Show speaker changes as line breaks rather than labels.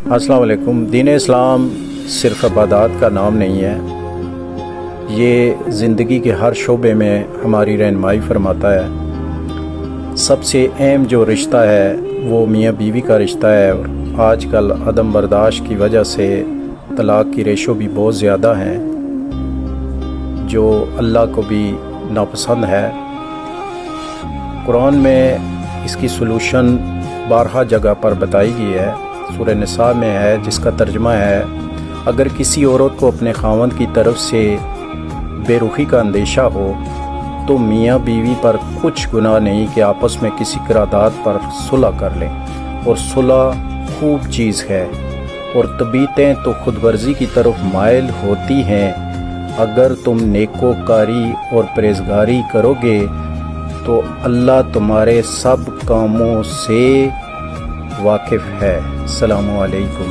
अस्सलाम वालेकुम। दीन इस्लाम सिर्फ इबादत का नाम नहीं है, ये ज़िंदगी के हर शोबे में हमारी रहनुमाई फरमाता है। सबसे अहम जो रिश्ता है वो मियाँ बीवी का रिश्ता है, और आजकल अदम बर्दाश्त की वजह से तलाक़ की रेशो भी बहुत ज़्यादा हैं, जो अल्लाह को भी नापसंद है। कुरान में इसकी सलूशन 12 जगह पर बताई गई है। सूरह निसा में है, जिसका तर्जुमा है, अगर किसी औरत को अपने खावंद की तरफ से बेरुखी का अंदेशा हो तो मियाँ बीवी पर कुछ गुनाह नहीं कि आपस में किसी करारदाद पर सुलह कर लें, और सुलह खूब चीज़ है। और तबीयतें तो खुद वर्जी की तरफ माइल होती हैं। अगर तुम नेकोकारी और परहेज़गारी करोगे तो अल्लाह तुम्हारे सब कामों से वाकिफ़ है। अस्सलामु अलैकुम।